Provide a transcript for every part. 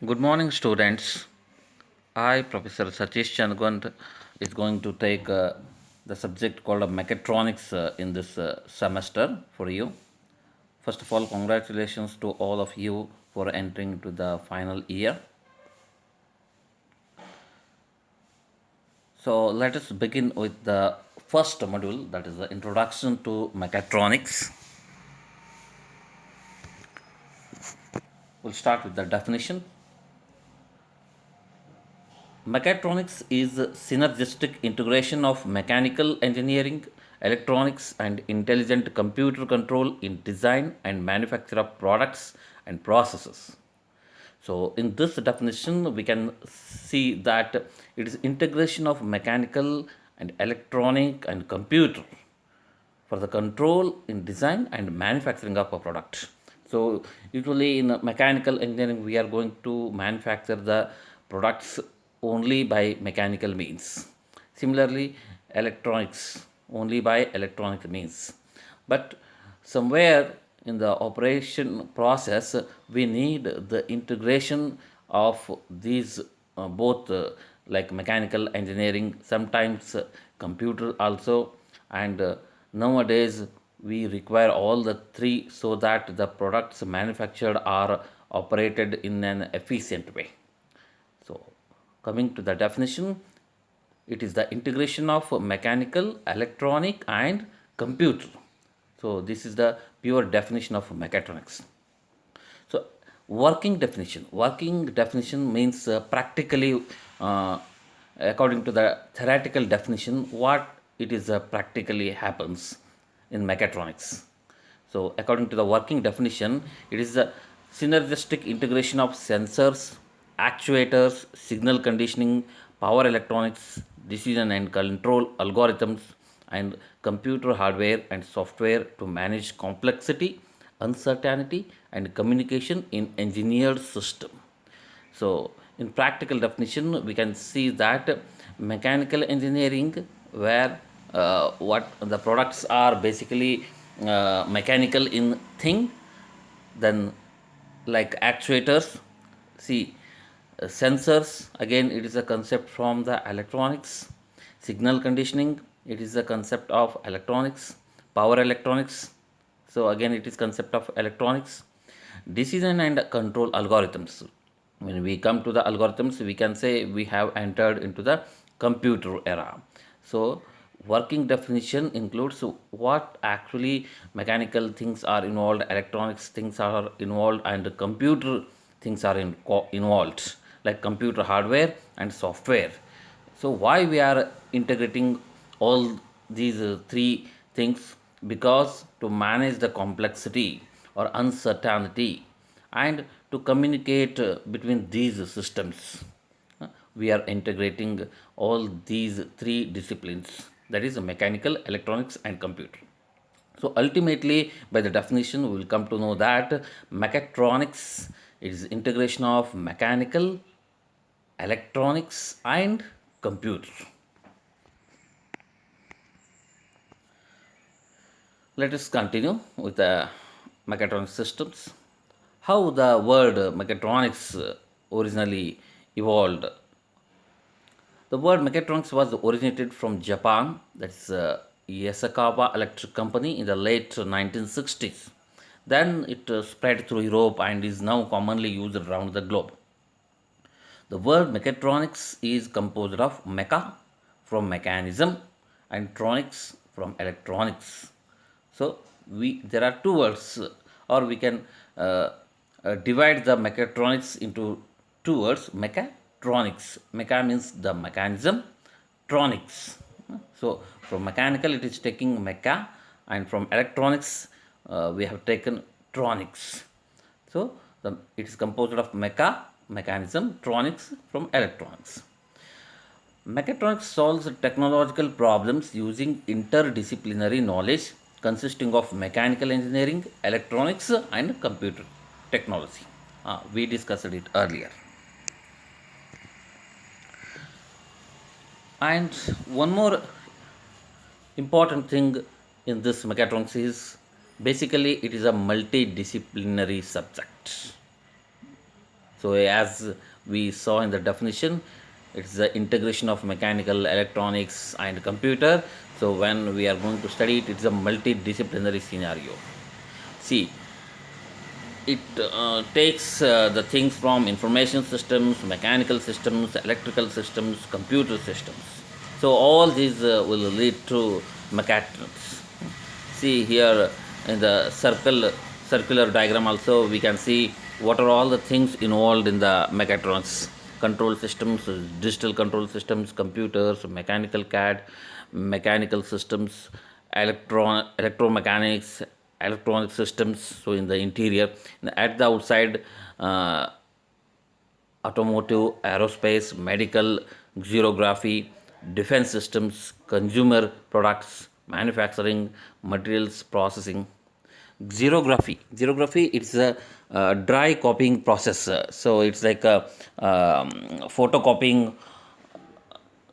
Good morning, students. I, Professor Satish Chandgwant, is going to take the subject called Mechatronics in this semester for you. First of all, congratulations to all of you for entering to the final year. So let us begin with the first module, that is the Introduction to Mechatronics. We'll start with the definition. Mechatronics is synergistic integration of mechanical engineering, electronics, and intelligent computer control in design and manufacture of products and processes. So, in this definition, we can see that it is integration of mechanical and electronic and computer for the control in design and manufacturing of a product. So, usually in mechanical engineering, we are going to manufacture the products only by mechanical means. Similarly, electronics only by electronic means. But somewhere in the operation process, we need the integration of these both like mechanical engineering, sometimes computer also, and nowadays we require all the three so that the products manufactured are operated in an efficient way. So, coming to the definition, it is the integration of mechanical, electronic, and computer. So, this is the pure definition of mechatronics. So, working definition means practically, uh, according to the theoretical definition, what it is practically happens in mechatronics. So, according to the working definition, it is the synergistic integration of sensors, actuators, signal conditioning, power electronics, decision and control algorithms, and computer hardware and software to manage complexity, uncertainty, and communication in engineered system. So, in practical definition, we can see that mechanical engineering, where what the products are basically mechanical in thing, then like actuators, see sensors, again it is a concept from the electronics, signal conditioning, it is a concept of electronics, power electronics, so again it is concept of electronics, decision and control algorithms. When we come to the algorithms, we can say we have entered into the computer era. So, working definition includes what actually mechanical things are involved, electronics things are involved, and computer things are involved, like computer hardware and software. So, why we are integrating all these three things? Because to manage the complexity or uncertainty and to communicate between these systems, we are integrating all these three disciplines, that is mechanical, electronics, and computer. So ultimately, by the definition, we will come to know that mechatronics is integration of mechanical, electronics, and computer. Let us continue with the mechatronics systems. How the word mechatronics originally evolved. The word mechatronics was originated from Japan, that's Yasakawa Electric Company, in the late 1960s. Then it spread through Europe and is now commonly used around the globe. The word mechatronics is composed of mecha from mechanism and tronics from electronics. So we there are two words, or we can divide the mechatronics into two words. Mechatronics. Mecha means the mechanism. Tronics. So from mechanical it is taking mecha, and from electronics we have taken tronics. So it is composed of mecha, mechanism, tronics from electronics. Mechatronics solves technological problems using interdisciplinary knowledge consisting of mechanical engineering, electronics, and computer technology. We discussed it earlier. And one more important thing in this mechatronics is basically it is a multidisciplinary subject. So as we saw in the definition, it's the integration of mechanical, electronics and computer. So when we are going to study it, it's a multidisciplinary scenario. See, it takes the things from information systems, mechanical systems, electrical systems, computer systems. So all these will lead to mechatronics. See here in the circular diagram also we can see what are all the things involved in the mechatronics: control systems, digital control systems, computers, mechanical CAD, mechanical systems, electromechanics, electronic systems. So in the interior, at the outside, uh, automotive, aerospace, medical, xerography, defense systems, consumer products, manufacturing, materials processing. Xerography, it's a dry copying process. So it's like a photocopying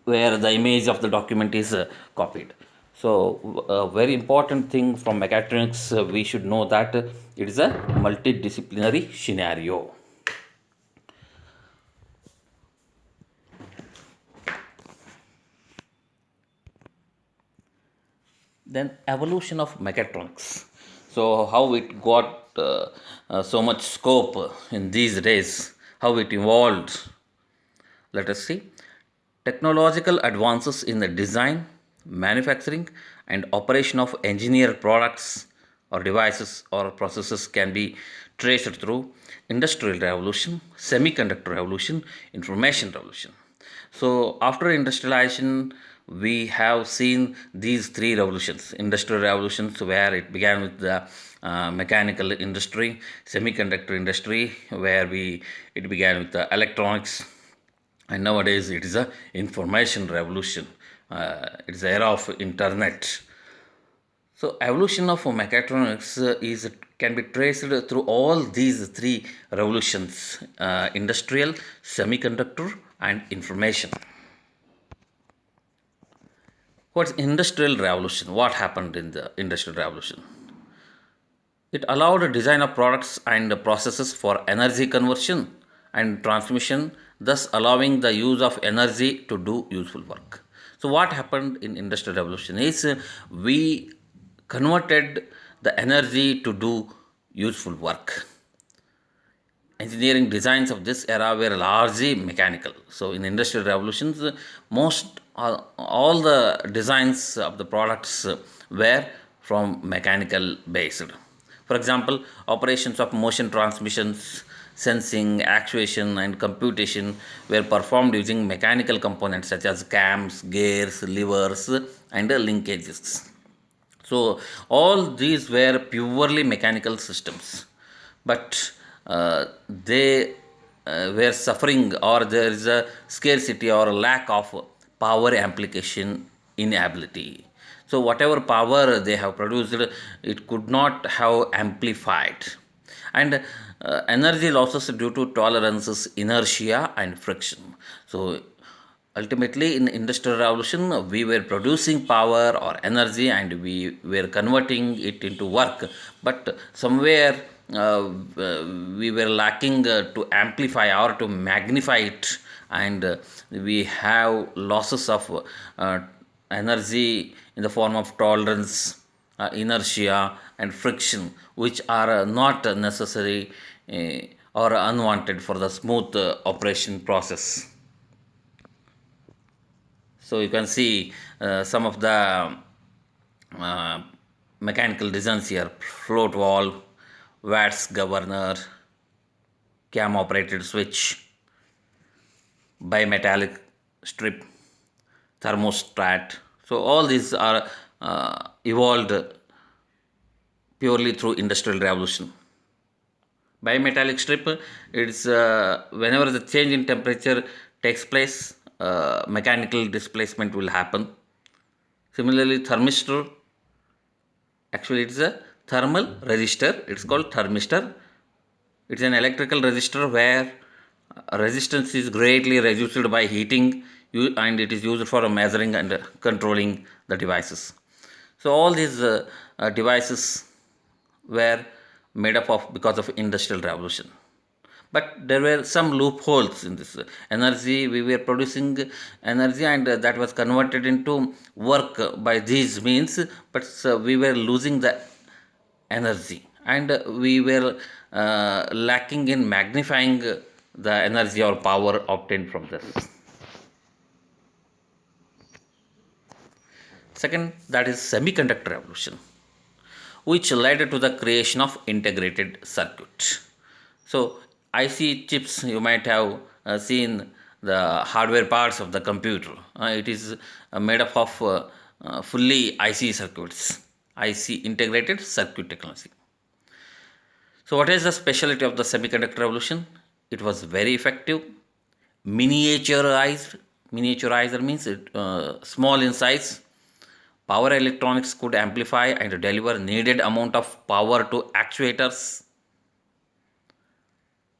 where the image of the document is copied. So, a very important thing from mechatronics, we should know that it is a multidisciplinary scenario. Then evolution of mechatronics. So how it got so much scope in these days, how it evolved. Let us see. Technological advances in the design, manufacturing, and operation of engineered products or devices or processes can be traced through industrial revolution, semiconductor revolution, information revolution. So after industrialization, we have seen these three revolutions: industrial revolutions, where it began with the mechanical industry; semiconductor industry, where we it began with the electronics; and nowadays it is a information revolution. It's the era of internet. So evolution of mechatronics is can be traced through all these three revolutions: industrial, semiconductor, and information. What's industrial revolution? What happened in the industrial revolution? It allowed a design of products and processes for energy conversion and transmission, thus allowing the use of energy to do useful work. So what happened in industrial revolution is we converted the energy to do useful work. Engineering designs of this era were largely mechanical. So in industrial revolutions, most all the designs of the products were from mechanical based. For example, operations of motion transmissions, sensing, actuation, and computation were performed using mechanical components such as cams, gears, levers, and linkages. So all these were purely mechanical systems, but they were suffering, or there is a scarcity or a lack of power amplification inability. So whatever power they have produced, it could not have amplified, and energy losses due to tolerances, inertia, and friction. So ultimately in industrial revolution we were producing power or energy and we were converting it into work, but somewhere we were lacking to amplify or to magnify it, and we have losses of energy in the form of tolerance, inertia, and friction, which are not necessary or unwanted for the smooth operation process. So you can see some of the uh, mechanical designs here: float valve, Watts governor, cam operated switch, bimetallic strip, thermostat. So all these are evolved purely through industrial revolution. Bimetallic strip, it's whenever the change in temperature takes place, mechanical displacement will happen. Similarly, thermistor, actually it's a thermal resistor, it's called thermistor. It's an electrical resistor where resistance is greatly reduced by heating, and it is used for measuring and controlling the devices. So all these devices were made up of because of industrial revolution. but there were some loopholes in this energy. We were producing energy, and that was converted into work by these means, but we were losing the energy, and we were lacking in magnifying the energy or power obtained from this. Second, that is semiconductor revolution, which led to the creation of integrated circuit. So IC chips, you might have seen the hardware parts of the computer. It is made up of fully IC circuits, IC integrated circuit technology. So what is the specialty of the semiconductor revolution? It was very effective, miniaturized. Miniaturizer means small in size. Power electronics could amplify and deliver needed amount of power to actuators.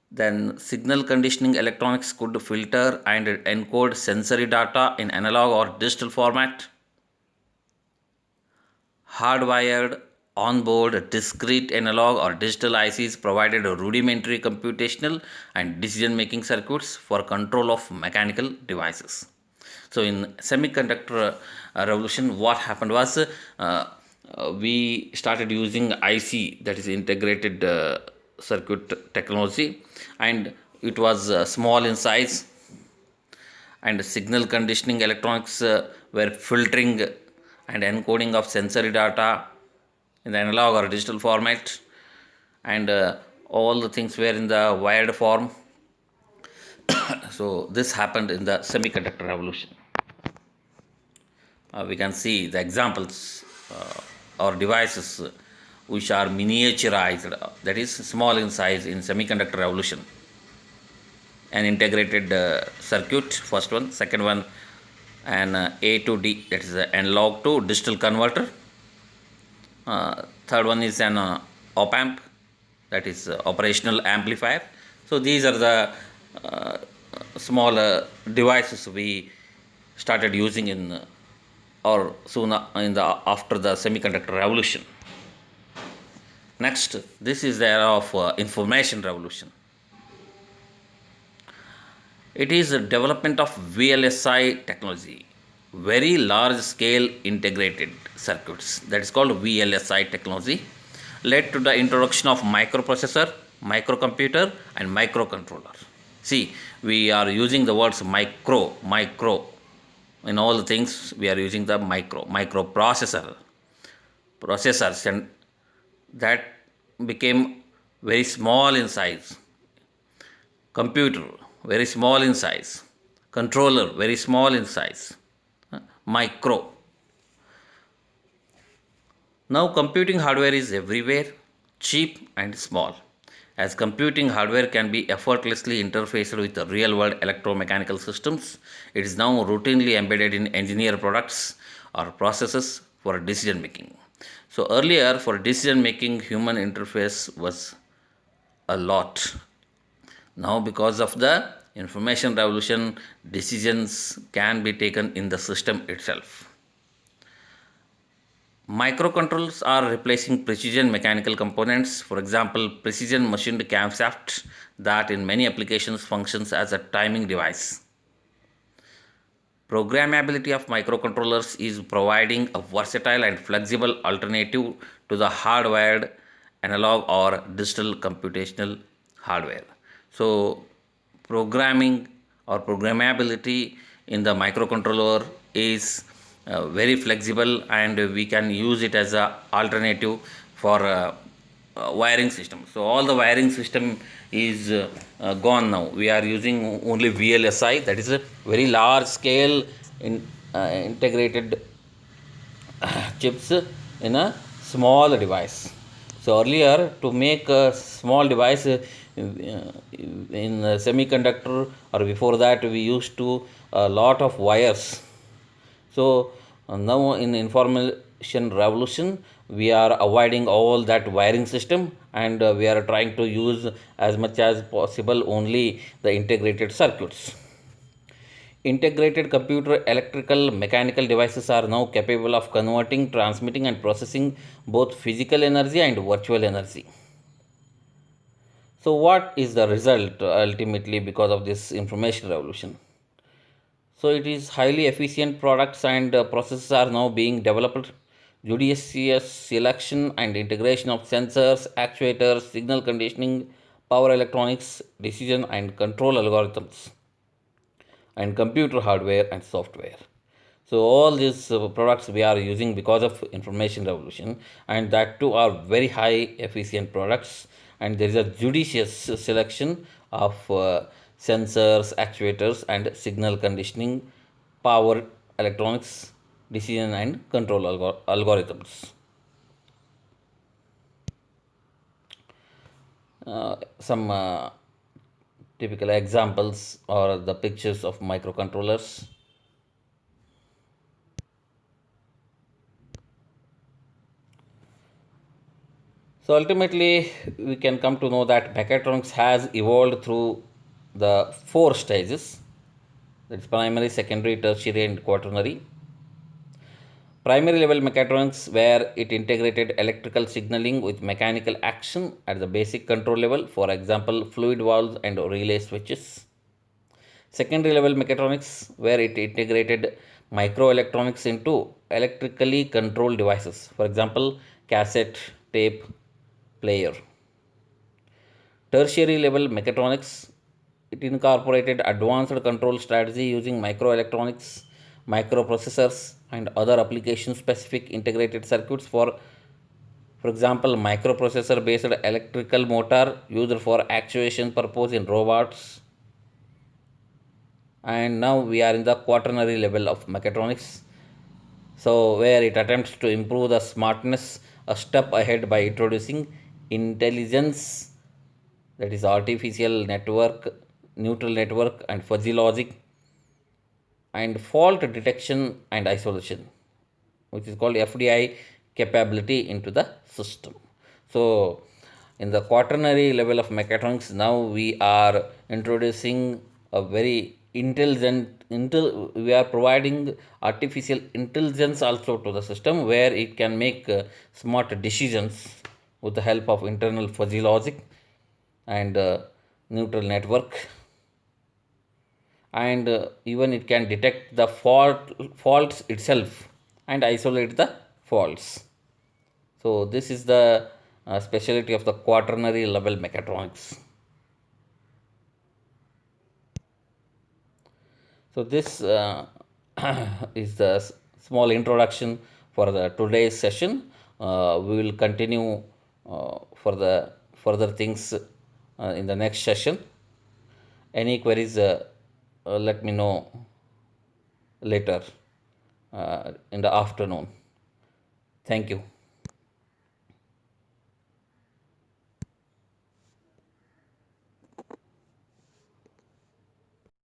Then signal conditioning electronics could filter and encode sensory data in analog or digital format. Hardwired onboard discrete analog or digital ICs provided rudimentary computational and decision making circuits for control of mechanical devices. So in semiconductor revolution, what happened was we started using IC, that is integrated circuit technology, and it was small in size, and signal conditioning electronics were filtering and encoding of sensory data in the analog or digital format, and all the things were in the wired form. So this happened in the semiconductor revolution. We can see the examples or devices which are miniaturized, that is small in size, in semiconductor revolution. An integrated circuit, first one. Second one, an A to D, that is an analog to digital converter. Third one is an op amp, that is operational amplifier. So these are the small devices we started using in or soon in the after the semiconductor revolution. Next, this is the era of information revolution. It is a development of VLSI technology, very large scale integrated circuits, that is called VLSI technology, led to the introduction of microprocessor, microcomputer and microcontroller. See, we are using the words micro. In all the things we are using the microprocessors, and that became very small in size. Computer, very small in size. Controller, very small in size. Micro. Now computing hardware is everywhere, cheap and small. As computing hardware can be effortlessly interfaced with real world electromechanical systems, it is now routinely embedded in engineered products or processes for decision making. So earlier, for decision making, human interface was a lot. Now, because of the information revolution, decisions can be taken in the system itself. Microcontrollers are replacing precision mechanical components. For example, precision machined camshaft that in many applications functions as a timing device. Programmability of microcontrollers is providing a versatile and flexible alternative to the hardwired analog or digital computational hardware. So, programming or programmability in the microcontroller is very flexible, and we can use it as a alternative for wiring system. So all the wiring system is gone now. We are using only VLSI, that is a very large scale integrated chips in a small device. So earlier, to make a small device in semiconductor, or before that, we used to a lot of wires. So now in information revolution, we are avoiding all that wiring system, and we are trying to use as much as possible only the integrated circuits. Integrated computer electrical mechanical devices are now capable of converting, transmitting and processing both physical energy and virtual energy. So what is the result ultimately because of this information revolution? So it is highly efficient products and processes are now being developed. Judicious selection and integration of sensors, actuators, signal conditioning, power electronics, decision and control algorithms, and computer hardware and software. So all these products we are using because of information revolution, and that too are very high efficient products. And there is a judicious selection of sensors, actuators, and signal conditioning, power electronics, decision and control algorithms. Some typical examples are the pictures of microcontrollers. So ultimately, we can come to know that mechatronics has evolved through the four stages, that's primary, secondary, tertiary, and quaternary. Primary level mechatronics, where it integrated electrical signaling with mechanical action at the basic control level, for example, fluid valves and relay switches. Secondary level mechatronics, where it integrated microelectronics into electrically controlled devices, for example, cassette, tape, player. Tertiary level mechatronics, it incorporated advanced control strategy using microelectronics, microprocessors, and other application specific integrated circuits for example, microprocessor based electrical motor used for actuation purpose in robots. And now we are in the quaternary level of mechatronics, so where it attempts to improve the smartness a step ahead by introducing intelligence, that is artificial network, neutral network, and fuzzy logic, and fault detection and isolation, which is called FDI capability into the system. So, in the quaternary level of mechatronics, now we are introducing a very we are providing artificial intelligence also to the system, where it can make smart decisions with the help of internal fuzzy logic and neutral network, and even it can detect the faults itself and isolate the faults. So this is the specialty of the quaternary level mechatronics. So this is the small introduction for the today's session. We will continue for the further things in the next session. Any queries, let me know later in the afternoon. Thank you.